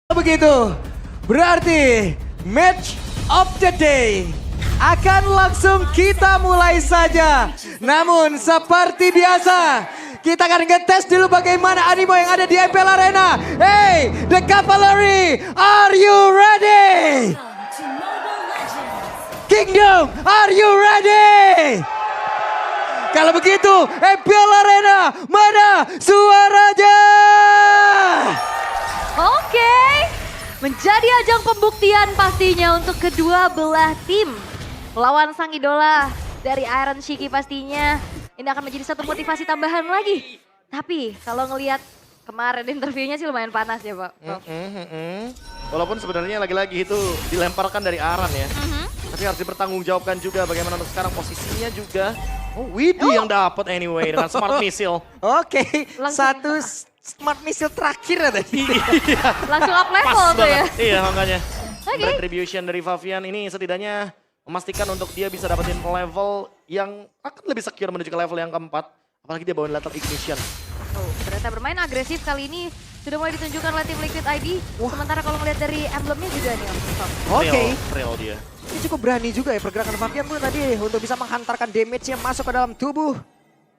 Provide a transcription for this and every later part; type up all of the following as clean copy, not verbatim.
Begitu, berarti match of the day akan langsung kita mulai saja. Namun seperti biasa, kita akan ngetes dulu bagaimana animo yang ada di MPL Arena. Hey, the Cavalry, are you ready? Kingdom, are you ready? Kalau begitu, MPL Arena, mana suaranya? Oke, menjadi ajang pembuktian pastinya untuk kedua belah tim. Melawan sang idola dari Iron Shiki pastinya ini akan menjadi satu motivasi tambahan lagi. Tapi kalau ngelihat kemarin interviewnya sih lumayan panas ya Pak. Walaupun sebenarnya lagi-lagi itu dilemparkan dari Aran ya. Tapi harus dipertanggungjawabkan juga bagaimana untuk sekarang posisinya juga. Oh, Widi yang dapat anyway dengan smart missile. Oke, Langsung- satu smart missile terakhir ya tadi. Langsung up level Pas tuh ya. banget. Iya makanya. Oke. Retribution dari Favian ini setidaknya memastikan untuk dia bisa dapetin level yang akan lebih secure menuju ke level yang keempat. Apalagi dia bawain Lethal Ignition. Oh, ternyata bermain agresif kali ini sudah mulai ditunjukkan oleh tim Liquid ID. Sementara kalau ngelihat dari emblemnya juga nih Om Sof. Oke, Real dia. ini cukup berani juga ya pergerakan Fabian pun tadi untuk bisa menghantarkan damage yang masuk ke dalam tubuh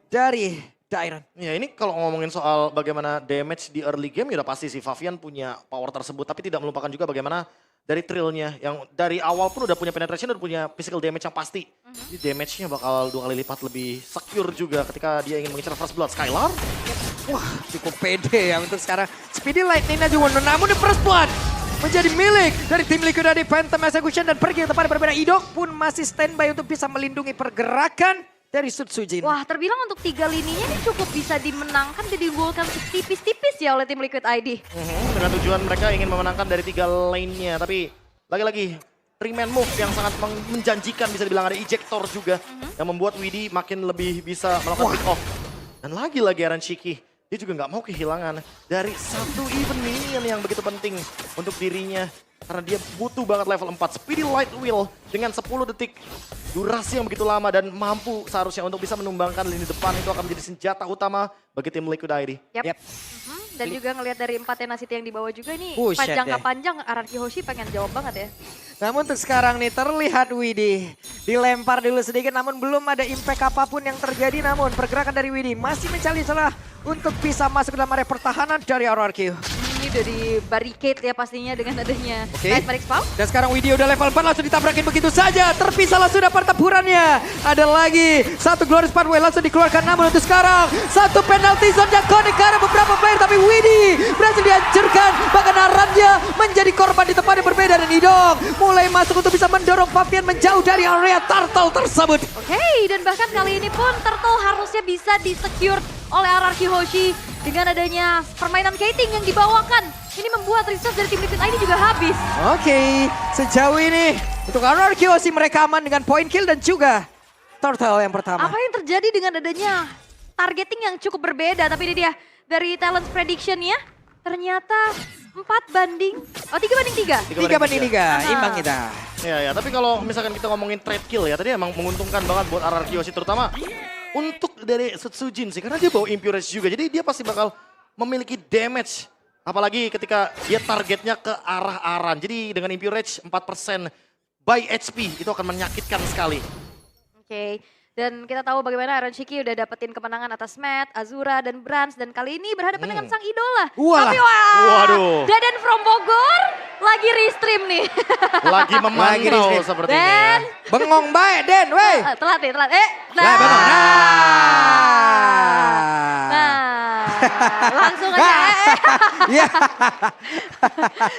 dari Dairon. Ya ini kalau ngomongin soal bagaimana damage di early game ya udah pasti si Favian punya power tersebut. Tapi tidak melupakan juga bagaimana dari trillnya yang dari awal pun udah punya penetration dan punya physical damage yang pasti. Jadi damage-nya bakal 2 kali lipat lebih secure juga ketika dia ingin mengincar First Blood. Skylar? Wah, cukup pede ya untuk sekarang. Speedy Lightning juga, namun the First Blood menjadi milik dari tim Liquid ID Phantom Execution dan pergi ke tempat yang berbeda. Idok pun masih standby untuk bisa melindungi pergerakan dari Sutsujin. Wah, terbilang untuk 3 lininya ini cukup bisa dimenangkan dan diunggulkan tipis-tipis ya oleh tim Liquid ID. Dengan tujuan mereka ingin memenangkan dari 3 lane-nya. Tapi lagi-lagi 3-man move yang sangat menjanjikan, bisa dibilang ada ejector juga. Yang membuat Widi makin lebih bisa melakukan pick off. Dan lagi-lagi Aran Shiki, dia juga nggak mau kehilangan dari satu event minion yang begitu penting untuk dirinya. Karena dia butuh banget level 4. Speedy Light Wheel dengan 10 detik. Durasi yang begitu lama dan mampu seharusnya untuk bisa menumbangkan lini depan. Itu akan menjadi senjata utama bagi tim Liquid ID. Yep. Dan juga ngelihat dari 4 tenacity yang dibawa juga ini Buset panjang deh. nggak panjang Araki Hoshi pengen jawab banget ya. Namun untuk sekarang nih terlihat Widi dilempar dulu sedikit namun belum ada impact apapun yang terjadi. Namun pergerakan dari Widi masih mencari celah untuk bisa masuk ke dalam area pertahanan dari RRQ. Ini udah di barricade ya pastinya dengan adanya Oke. Nightmare Spawn. Dan sekarang Widi udah level 4 langsung ditabrakin begitu saja. Terpisahlah sudah pertempurannya. Ada lagi satu Glorious Pathway langsung dikeluarkan. Namun untuk sekarang satu penalty zone yang connect ke arah beberapa player. Tapi Widi berhasil dihancurkan. Bahkan Arannya menjadi korban di tempat yang berbeda. Dan Idong mulai masuk untuk bisa mendorong Fabian menjauh dari area turtle tersebut. Oke, dan bahkan kali ini pun Turtle harusnya bisa di-secure oleh RRQ Hoshi dengan adanya permainan kiting yang dibawakan. Ini membuat resource dari tim Liquid ID juga habis. Oke, sejauh ini untuk RRQ sih mereka aman dengan point kill dan juga turtle yang pertama. Apa yang terjadi dengan adanya targeting yang cukup berbeda, tapi ini dia dari talent prediction-nya ternyata 3 banding 3. 3 banding 3, imbang kita. Ya, tapi kalau misalkan kita ngomongin trade kill ya, tadi emang menguntungkan banget buat RRQ sih, terutama untuk dari Sutsujin sih, karena dia bawa Impurage juga, jadi dia pasti bakal memiliki damage. Apalagi ketika dia targetnya ke arah Aran, jadi dengan Impurage 4% by HP, itu akan menyakitkan sekali. Oke, dan kita tahu bagaimana Iron Shiki udah dapetin kemenangan atas Matt, Azura, dan Brans. Dan kali ini berhadapan dengan sang idola. Walah. Tapi wah, Waduh. Deden from Bogor lagi restream nih. Lagi memantau di-stream. sepertinya. Dan Bengong baik, Den, weh. telat nih, telat. Lah, bengong. Nah, langsung aja. Ya.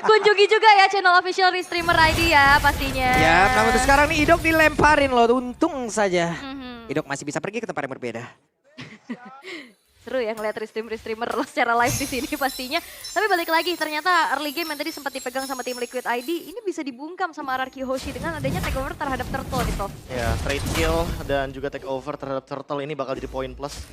Kunjungi juga ya channel official Restreamer ID ya pastinya. Ya, namun untuk sekarang nih Idok dilemparin loh, untung saja. Mhm. Idok masih bisa pergi ke tempat yang berbeda. Seru ya ngeliat streamer secara live di sini pastinya. Tapi balik lagi ternyata early game yang tadi sempat dipegang sama tim Liquid ID ini bisa dibungkam sama RRQ Hoshi dengan adanya takeover terhadap Turtle gitu. Ya, trade kill dan juga take over terhadap Turtle ini bakal jadi poin plus.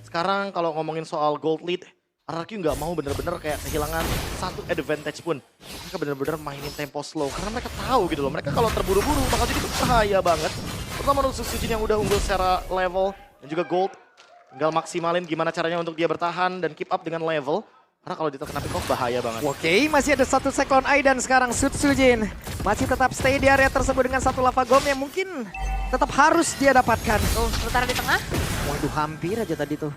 Sekarang kalau ngomongin soal gold lead, RRQ nggak mau bener-bener kayak kehilangan satu advantage pun. Mereka bener-bener mainin tempo slow karena mereka tahu gitu loh. Mereka kalau terburu-buru bakal jadi berbahaya banget. Pertama untuk Sutsujin yang udah unggul secara level dan juga gold. Tinggal maksimalin gimana caranya untuk dia bertahan dan keep up dengan level. Karena kalau terkena pick off bahaya banget. Oke, masih ada satu Cyclone Eye dan sekarang Sutsujin masih tetap stay di area tersebut dengan satu lava gom yang mungkin tetap harus dia dapatkan. Tuh, sementara di tengah. Waduh, hampir aja tadi tuh.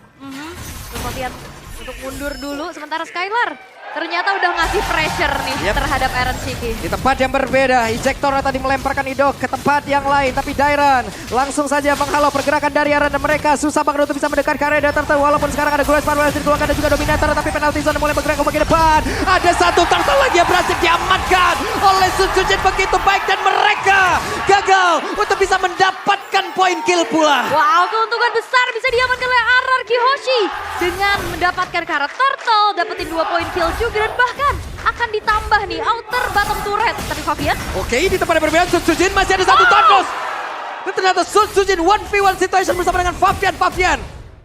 Terus Favian untuk mundur dulu. Sementara Skylar ternyata udah ngasih pressure nih terhadap Iron Shiki. Di tempat yang berbeda, Ejector tadi melemparkan Idok ke tempat yang lain. Tapi Dairan langsung saja menghalau pergerakan dari Aran dan mereka susah banget untuk bisa mendekat ke area turtle. Walaupun sekarang ada Glorious Sparwell dikeluarkan dan juga Dominator. Tapi penalti zone mulai bergerak ke bagian depan. Ada satu turtle lagi yang berhasil diamankan oleh Sutsujin begitu baik. Dan mereka gagal untuk bisa mendapatkan poin kill pula. Wow, keuntungan besar bisa diamankan oleh RRQ Hoshi. Dengan mendapatkan karat turtle, dapetin 2 poin kill juga. Dan bahkan akan ditambah nih outer bottom turret. Tapi Favian? Oke, di tempat yang berbeda Sutsujin masih ada satu Thanos. Dan ternyata Sutsujin 1v1 situation bersama dengan Favian.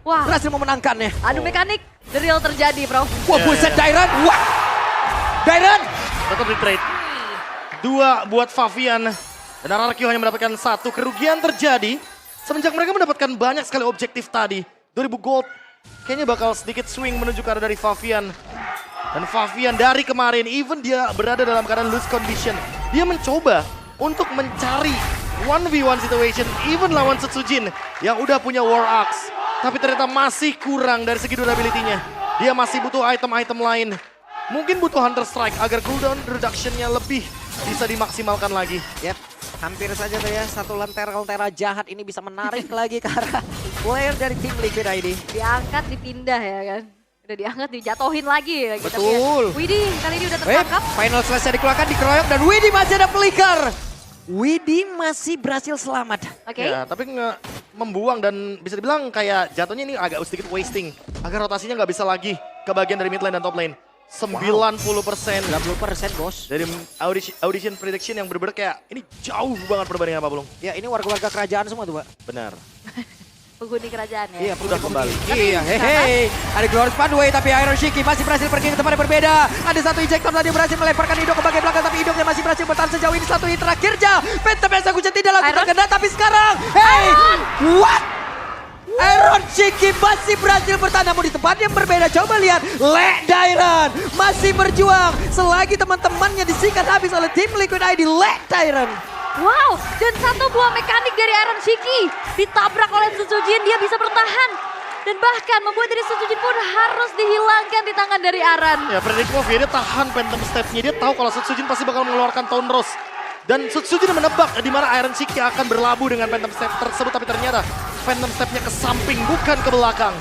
Wah, Berhasil memenangkannya. adu mekanik the real terjadi, bro. Wah, buset Dairan. Wah. Dairan. Tetap di trade. 2 buat Favian. Dan RRQ hanya mendapatkan 1. Kerugian terjadi semenjak mereka mendapatkan banyak sekali objektif tadi. 2000 gold. Kayaknya bakal sedikit swing menuju ke arah dari Favian. Dan Favian dari kemarin, even dia berada dalam keadaan loose condition, dia mencoba untuk mencari 1v1 situation, even lawan Sutsujin yang udah punya War Axe. Tapi ternyata masih kurang dari segi durability-nya. Dia masih butuh item-item lain. Mungkin butuh Hunter Strike agar cooldown reduction-nya lebih bisa dimaksimalkan lagi. Yap, hampir saja tuh ya. Satu lentera jahat ini bisa menarik lagi ke arah player dari tim Liquid ID. Diangkat, dipindah ya kan. Udah diangkat, dijatuhin lagi ya. Betul. Widih kali ini udah tertangkap. Final slash-nya dikeluarkan, dikeroyok, dan Widih masih ada flicker. Widih masih berhasil selamat. Oke. Ya, tapi membuang dan bisa dibilang kayak jatuhnya ini agak sedikit wasting. Agar rotasinya nggak bisa lagi ke bagian dari mid lane dan top lane. 90%. 90% bos. Dari audition prediction yang bener-bener kayak ini jauh banget perbandingan apa belum? Ya ini warga-warga kerajaan semua tuh, Pak. Benar. Penghuni kerajaan ya. Iya, Udah kembali. Iya, hehe. Ada Glorious Pathway tapi Iron Shiki masih berhasil pergi ke tempat yang berbeda. Ada satu ejector tadi berhasil melemparkan Idok ke bagian belakang tapi Idoknya masih berhasil bertahan sejauh ini. Satu hit terakhirnya. Phantom Execution tidak langsung terkena tapi sekarang. Hey! What? Iron Shiki masih berhasil bertahan namun di tempat yang berbeda. Coba lihat, Lek Dairan masih berjuang selagi teman-temannya disikat habis oleh tim Liquid ID. Lek Dairan. Wow, dan satu buah mekanik dari Iron Shiki ditabrak oleh Sutsujin, dia bisa bertahan. Dan bahkan membuat dari Sutsujin pun harus dihilangkan di tangan dari Aran. Ya, Predictable dia tahan Phantom Step-nya. Dia tahu kalau Sutsujin pasti bakal mengeluarkan Tone Rose. Dan Sutsujin menebak di mana Iron Shiki akan berlabuh dengan Phantom Step tersebut. Tapi ternyata Phantom Step-nya ke samping, bukan ke belakang.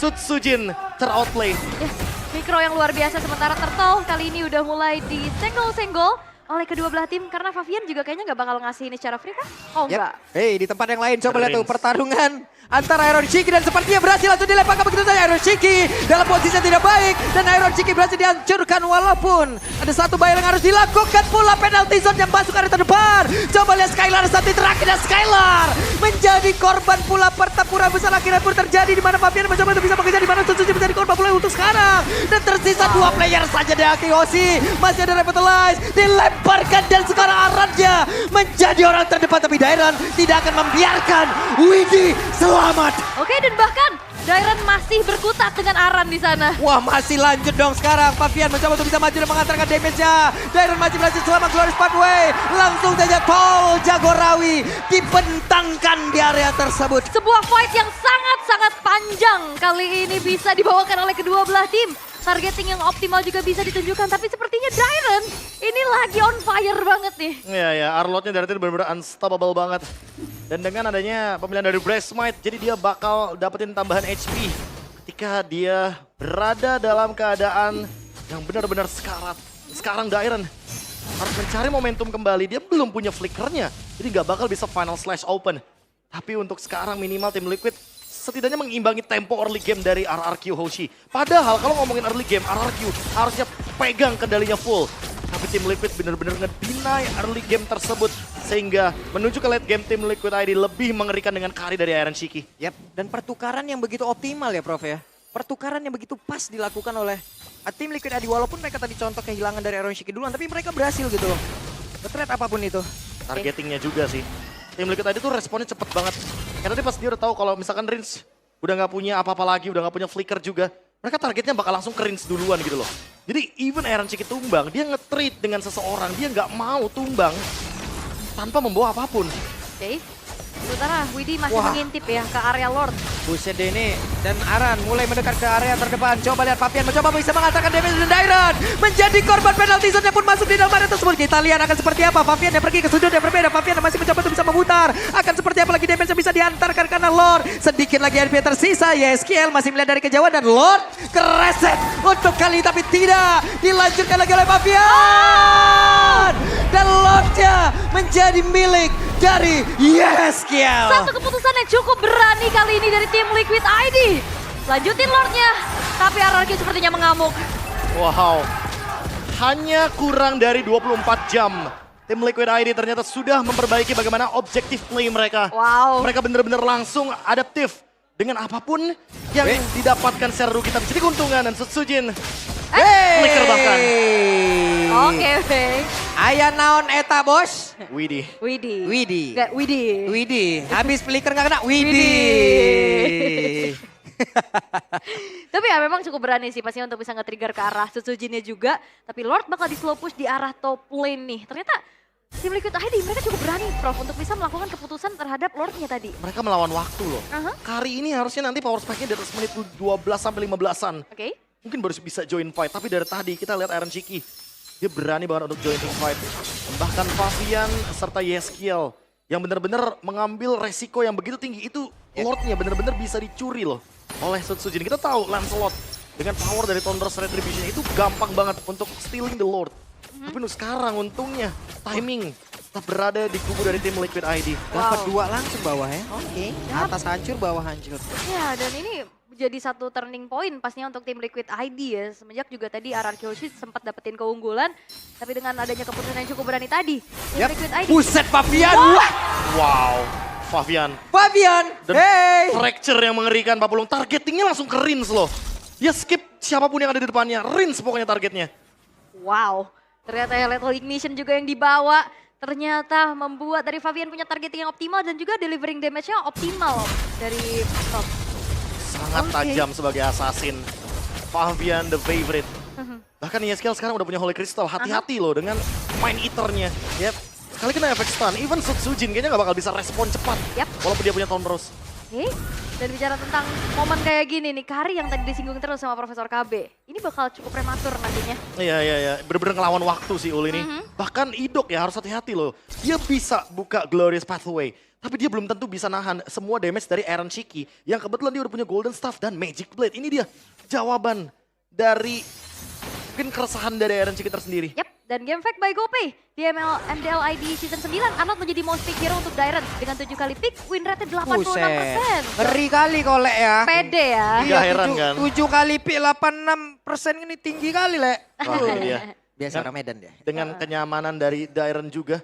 Sutsujin ter-outplay. Ya, mikro yang luar biasa sementara Turtle kali ini udah mulai disenggol-senggol oleh kedua belah tim. Karena Favian juga kayaknya nggak bakal ngasih ini secara free kan? Oh enggak. Hei, di tempat yang lain coba lihat tuh pertarungan antara Iron Shiki dan sepertinya berhasil langsung dilemparkan begitu saja. Iron Shiki dalam posisi yang tidak baik dan Iron Shiki berhasil dihancurkan walaupun ada satu bayar yang harus dilakukan pula penalty zone yang masuk area terdepan. Coba lihat Skylar satu terakhir dan Skylar menjadi korban pula. Pertempuran besar akhirnya pun terjadi di mana Favian mencoba untuk bisa mengejar di mana Sutsujin menjadi korban pula untuk sekarang. Dan tersisa 2 player saja dari Akihoshi. Masih ada Revitalize dilemparkan dan sekarang Arannya menjadi orang terdepan tapi Dairan tidak akan membiarkan Widih selamat. Oke, dan bahkan Dairan masih berkutat dengan Aran di sana. Wah, masih lanjut dong sekarang. Favian mencoba untuk bisa maju dan mengantarkan damage-nya. Dairan masih berhasil selamat. Glorious Pathway. Langsung saja Tol Jagorawi dibentangkan di area tersebut. Sebuah fight yang sangat-sangat panjang kali ini bisa dibawakan oleh kedua belah tim. Targeting yang optimal juga bisa ditunjukkan, tapi sepertinya Dairan ini lagi on fire banget nih. Ya, Arlotnya dari tadi benar-benar unstoppable banget. Dan dengan adanya pemilihan dari Breast Smite, jadi dia bakal dapetin tambahan HP ketika dia berada dalam keadaan yang benar-benar sekarat. Sekarang Dairan harus mencari momentum kembali, dia belum punya flickernya, jadi nggak bakal bisa final slash open. Tapi untuk sekarang minimal tim Liquid setidaknya mengimbangi tempo early game dari RRQ Hoshi. Padahal kalau ngomongin early game, RRQ harusnya pegang kendalinya full. Tapi tim Liquid benar-benar ngedeny early game tersebut. Sehingga menuju ke late game tim Liquid ID lebih mengerikan dengan carry dari Iron Shiki. Yap, dan pertukaran yang begitu optimal ya Prof ya. Pertukaran yang begitu pas dilakukan oleh tim Liquid ID. Walaupun mereka tadi contoh kehilangan dari Iron Shiki duluan, tapi mereka berhasil gitu loh. Betret apapun itu. Targetingnya juga sih. Tim Liquid ID tuh responnya cepet banget. Karena tadi pas dia udah tahu kalau misalkan Rins udah nggak punya apa-apa lagi, udah nggak punya flicker juga. mereka targetnya bakal langsung ke Rins duluan gitu loh. Jadi even Iron Cheeky tumbang, dia nge-trade dengan seseorang, dia nggak mau tumbang tanpa membawa apapun. Oke. Sementara Widhi masih mengintip ya ke area Lord. Buset deh ini. Dan Aran mulai mendekat ke area terdepan. Coba lihat Fabian mencoba bisa mengantarkan damage dan Dairon. Menjadi korban penalti zone yang pun masuk di dalam area tersebut. Kita lihat akan seperti apa. Fabian yang pergi ke sudut yang berbeda. Fabian yang masih mencoba untuk bisa memutar. Akan seperti apa lagi damage yang bisa diantarkan karena Lord. Sedikit lagi HP tersisa. YSKL masih melihat dari kejauhan dan Lord kereset untuk kali tapi tidak. Dilanjutkan lagi oleh Fabian. Dan Lordnya menjadi milik dari YSKL. Satu keputusan yang cukup berani kali ini dari tim Liquid ID. Lanjutin Lordnya, tapi RRQ sepertinya mengamuk. Wow, hanya kurang dari 24 jam. Tim Liquid ID ternyata sudah memperbaiki bagaimana objektif play mereka. Wow. Mereka benar-benar langsung adaptif. Dengan apapun yang didapatkan secara rugi, tapi jadi keuntungan dan Sutsujin. Flicker bahkan. Oke. Aya naon eta bos? Widhi. Widhi. Nggak, Widhi. Widhi. Habis flicker nggak kena Widhi. Tapi ya memang cukup berani sih pastinya untuk bisa nge-trigger ke arah Sutsujinnya juga. Tapi Lord bakal di slow push di arah top lane nih. Ternyata tim Liquid ID mereka cukup berani Prof untuk bisa melakukan keputusan terhadap Lordnya tadi. Mereka melawan waktu loh. Kali ini harusnya nanti power spike-nya di atas menit 12 sampai 15-an. Oke. Mungkin baru bisa join fight, tapi dari tadi kita lihat Iron Cheeky. Dia berani banget untuk join fight. Bahkan Fabian serta YSKL yang benar-benar mengambil resiko yang begitu tinggi itu Lordnya benar-benar bisa dicuri loh oleh Sutsujin. Kita tahu Lancelot dengan power dari Thunder's Retribution itu gampang banget untuk stealing the Lord. Tapi untuk sekarang untungnya timing tetap berada di kubu dari tim Liquid ID. Dapat dua langsung bawah ya. Oke. Atas hancur, bawah hancur. Ya dan ini jadi satu turning point pastinya untuk tim Liquid ID ya. Semenjak juga tadi RRQ Hoshi sempat dapetin keunggulan. Tapi dengan adanya keputusan yang cukup berani tadi. Tim Liquid ID. Buset Fabian. Wow, Fabian. Dan fracture yang mengerikan Papulung. Targetingnya langsung ke Rins loh. Dia skip siapapun yang ada di depannya. Rins pokoknya targetnya. Wow, ternyata Lethal Ignition juga yang dibawa. Ternyata membuat dari Fabian punya targeting yang optimal dan juga delivering damage-nya optimal dari Prof. Sangat tajam sebagai assassin. Fabian the favorite. Bahkan YSKL sekarang udah punya Holy Crystal. Hati-hati loh dengan Mind Eater-nya. Yep. Sekali kena efek stun, even Sutsujin kayaknya gak bakal bisa respon cepat. Walaupun dia punya Thunderous. Oke, dan bicara tentang momen kayak gini nih, Kari yang tadi disinggung terus sama Profesor KB. Ini bakal cukup prematur nantinya. Iya. Bener-bener ngelawan waktu sih Ul ini. Bahkan Idok ya harus hati-hati loh. Dia bisa buka Glorious Pathway. Tapi dia belum tentu bisa nahan semua damage dari Iron Cheeky. Yang kebetulan dia udah punya Golden Staff dan Magic Blade. Ini dia jawaban dari mungkin keresahan dari Iron Cheeky tersendiri. Yap, dan game fact by GoPay di MDL ID Season 9. Arnold menjadi most pick hero untuk Dairon. Dengan 7 kali pick, win rate 86%. Ngeri kali kolek ya. Pede ya. Gak heran kan. 7 kali pick 86% ini tinggi kali Lek. Wah, ini dia. Biasa orang Medan dia. Dengan kenyamanan dari Dairon juga.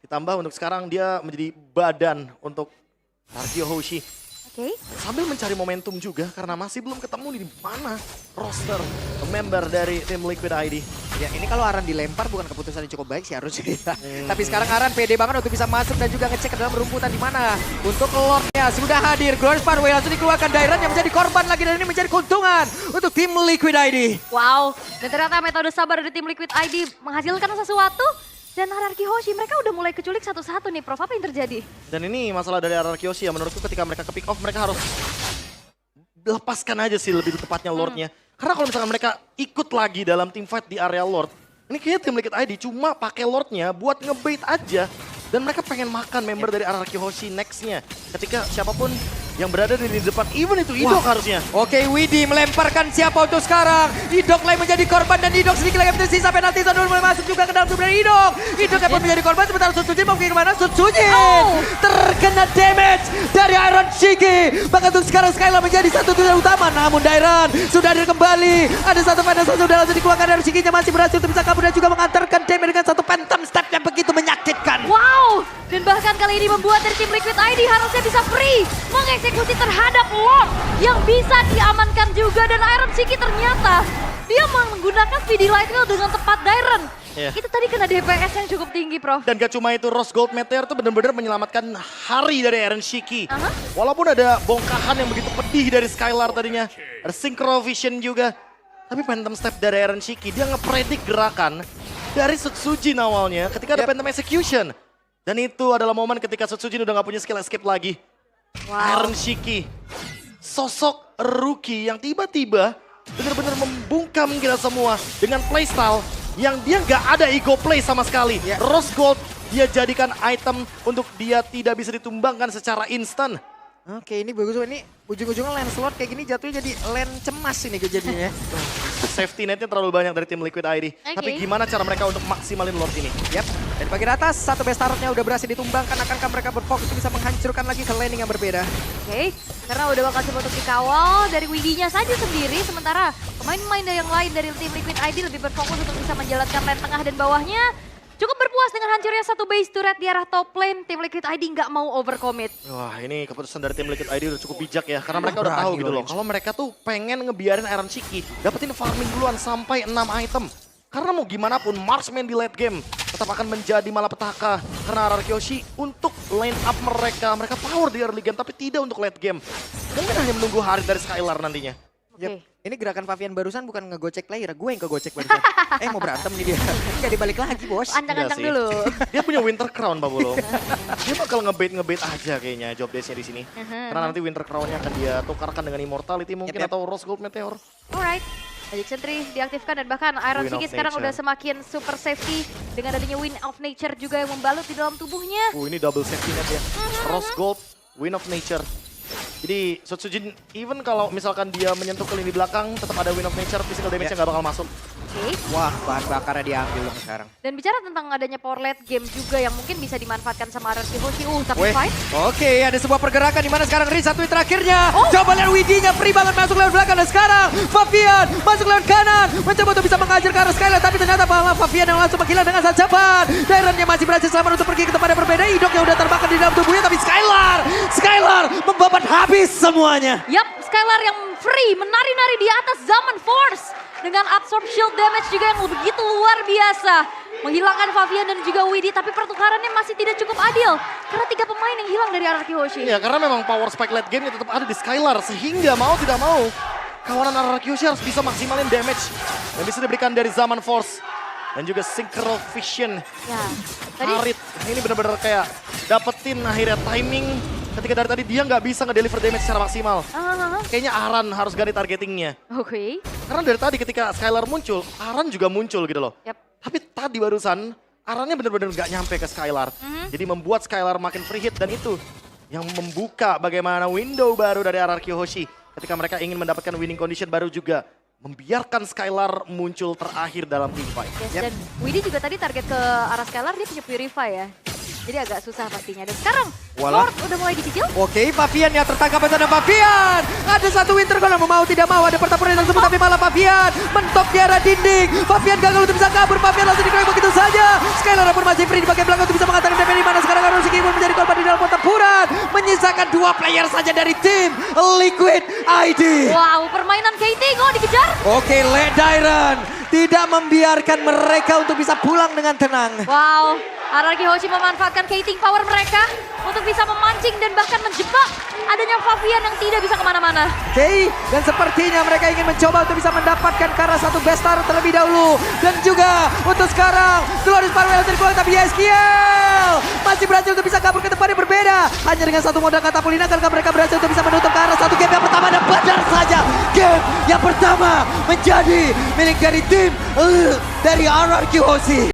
Ditambah untuk sekarang dia menjadi badan untuk RRQ Hoshi. Oke. Sambil mencari momentum juga karena masih belum ketemu di mana roster member dari tim Liquid ID. Ya ini kalau Aran dilempar bukan keputusan yang cukup baik sih harusnya. Tapi sekarang Aran pede banget untuk bisa masuk dan juga ngecek ke dalam rumputan di mana. Untuk Lordnya sudah hadir. Glorious Pathway langsung dikeluarkan. Dairon yang menjadi korban lagi dan ini menjadi keuntungan untuk tim Liquid ID. Wow, dan ternyata metode sabar dari tim Liquid ID menghasilkan sesuatu. Dan RRQ Hoshi mereka udah mulai keculik satu-satu nih Prof, apa yang terjadi? Dan ini masalah dari RRQ Hoshi ya menurutku ketika mereka ke pick off mereka harus lepaskan aja sih lebih tepatnya Lordnya. Karena kalau misalkan mereka ikut lagi dalam team fight di area Lord, ini kayaknya tim Liquid ID cuma pakai Lordnya buat ngebait aja. Dan mereka pengen makan member dari RRQ Hoshi nextnya. Ketika siapapun yang berada di depan, even itu Idok harusnya. Oke, Widhi melemparkan siapa untuk sekarang. Idok lagi menjadi korban dan Idok sedikit lagi tersisa penalti zone mulai masuk juga ke dalam tubuh dari Idok. Idok yang pun menjadi korban sementara Sutsujin mau pergi kemana? Sutsujin terkena damage dari Iron Cheeky. Bahkan untuk sekarang Skylar menjadi satu tujuan utama. Namun Dairon sudah hadir kembali. Ada satu pada sudah langsung dikeluarkan dari Cheeky-nya masih berhasil untuk bisa kabur dan juga mengantarkan damage dengan satu phantom step yang begitu menyakitkan. Wow, dan bahkan kali ini membuat dari tim Liquid ID harusnya bisa free mengeksekusi terhadap Lord yang bisa diamankan juga. Dan Iron Cheeky ternyata dia menggunakan Speedy Light Wheel dengan tepat Dairon Iya. Itu tadi kena DPS yang cukup tinggi, Prof. Dan gak cuma itu, Rose Gold Meteor tuh benar-benar menyelamatkan hari dari Aaron Shiki. Aha. Walaupun ada bongkahan yang begitu pedih dari Skylar tadinya. Ada Synchro Vision juga. Tapi Phantom Step dari Aaron Shiki, dia ngepredik gerakan dari Sutsujin awalnya ketika ada Phantom Execution. Dan itu adalah momen ketika Sutsujin udah gak punya skill escape lagi. Aaron Shiki, sosok rookie yang tiba-tiba benar-benar membungkam kita semua dengan playstyle yang dia nggak ada ego play sama sekali. Rose Gold dia jadikan item untuk dia tidak bisa ditumbangkan secara instan. Oke, ini bagus. Ini ujung-ujungnya lane slot kayak gini jatuhnya jadi lane cemas ini kejadiannya. Safety netnya terlalu banyak dari tim Liquid ID. Oke. Tapi gimana cara mereka untuk maksimalin Lord ini? Yap, dari bagian atas satu base turretnya udah berhasil ditumbangkan. Akankah mereka berfokus bisa menghancurkan lagi ke laning yang berbeda? Oke, karena udah bakal coba untuk dikawal dari Widinya saja sendiri. Sementara pemain-pemain yang lain dari tim Liquid ID lebih berfokus untuk bisa menjalankan lane tengah dan bawahnya. Cukup berpuas dengan hancurnya satu base turret di arah top lane. Tim Liquid ID nggak mau overcommit. Wah, ini keputusan dari tim Liquid ID udah cukup bijak ya. Karena mereka udah tahu gitu loh. Kalau mereka tuh pengen ngebiarin Aaron Shiki dapetin farming duluan sampai 6 item. Karena mau gimana pun marksman di late game tetap akan menjadi malapetaka. Karena RRQ Hoshi untuk line up mereka. Mereka power di early game tapi tidak untuk late game. Mungkin hanya menunggu hari dari Skylar nantinya. Oke. Ini gerakan Favian barusan bukan ngegocek player, gue yang kegocek barusan. Mau berantem nih dia. Nggak dibalik lagi, bos. Ancang-ancang Enggak sih. dulu. Dia punya Winter Crown, Pak Bolo. Dia bakal ngebait aja kayaknya job desk-nya di sini. Karena nanti Winter Crown-nya akan dia tukarkan dengan Immortality mungkin atau Rose Gold Meteor. Alright. Magic Sentry diaktifkan dan bahkan Iron Wind of Shiki sekarang Nature. udah semakin super safety dengan adanya Wind of Nature juga yang membalut di dalam tubuhnya. Ini double safety net ya. Rose Gold, Wind of Nature. Jadi Sutsujin even kalau misalkan dia menyentuh ke lini belakang tetap ada Wind of Nature, physical damage-nya nggak bakal masuk. Oke. Wah, bahan bakarnya diambil dong sekarang. Dan bicara tentang adanya power late game juga yang mungkin bisa dimanfaatkan sama RRQ Hoshi. Tapi Weh, fine. oke, ada sebuah pergerakan di mana sekarang Riz satu hit terakhirnya. Oh. Coba lihat Widinya free banget masuk lewat belakang dan sekarang Favian masuk lewat kanan. Mencoba untuk bisa mengajar ke arah Skylar tapi ternyata malah Favian yang langsung menghilang dengan sangat cepat. Daironnya masih berhasil selamat untuk pergi ke tempat yang berbeda. Idok yang udah terbakar di dalam tubuhnya tapi Skylar membabat habis semuanya. Yap, Skylar yang free menari-nari di atas Zaman Force. Dengan absorb shield damage juga yang begitu luar biasa. Menghilangkan Favian dan juga Widi, tapi pertukarannya masih tidak cukup adil. Karena 3 pemain yang hilang dari RRQ Hoshi. Ya karena memang power spike late game-nya tetap ada di Skylar. Sehingga mau tidak mau kawanan RRQ Hoshi harus bisa maksimalin damage yang bisa diberikan dari Zaman Force. Dan juga Synchro Vision. Ya, tadi Harit, ini benar-benar kayak dapetin akhirnya timing ketika dari tadi dia nggak bisa ngedeliver damage secara maksimal. Kayaknya Aran harus ganti targetingnya. Oke. Karena dari tadi ketika Skylar muncul, Aran juga muncul gitu loh. Yap. Tapi tadi barusan Arannya benar-benar nggak nyampe ke Skylar. Jadi membuat Skylar makin free hit dan itu yang membuka bagaimana window baru dari RRQ Hoshi. Ketika mereka ingin mendapatkan winning condition baru juga. Membiarkan Skylar muncul terakhir dalam teamfight. Yes, dan Widi juga tadi target ke arah Skylar dia punya Purify ya. Jadi agak susah pastinya. Dan sekarang Walah. Lord udah mulai dicicil. Oke, Favian ya tertangkap bersama Favian. Ada satu Winter Crown mau tidak mau ada pertempuran yang tersebut tapi malah Favian mentok di arah dinding. Favian gagal untuk bisa kabur. Favian langsung dikeroyok begitu saja. Skylar pun masih free di bagian belakang untuk bisa mengatakan DP di mana sekarang Aaron Shiki pun menjadi korban di dalam pertempuran. Menyisakan 2 player saja dari tim Liquid ID. Wow, permainan KT kok dikejar. Oke, Led Dairon tidak membiarkan mereka untuk bisa pulang dengan tenang. Wow, RRQ Hoshi memanfaatkan Kating power mereka untuk bisa memancing dan bahkan menjebak adanya Favian yang tidak bisa kemana-mana. Oke, dan sepertinya mereka ingin mencoba untuk bisa mendapatkan karena satu best star terlebih dahulu. Dan juga untuk sekarang, Glorious Farewell terkeluar tapi YSKL masih berhasil untuk bisa kabur ke tempat yang berbeda. Hanya dengan satu modal Katapulina karena mereka berhasil untuk bisa menutup ke arah satu game yang pertama dan benar saja. Game yang pertama menjadi milik dari tim dari RRQ Hoshi.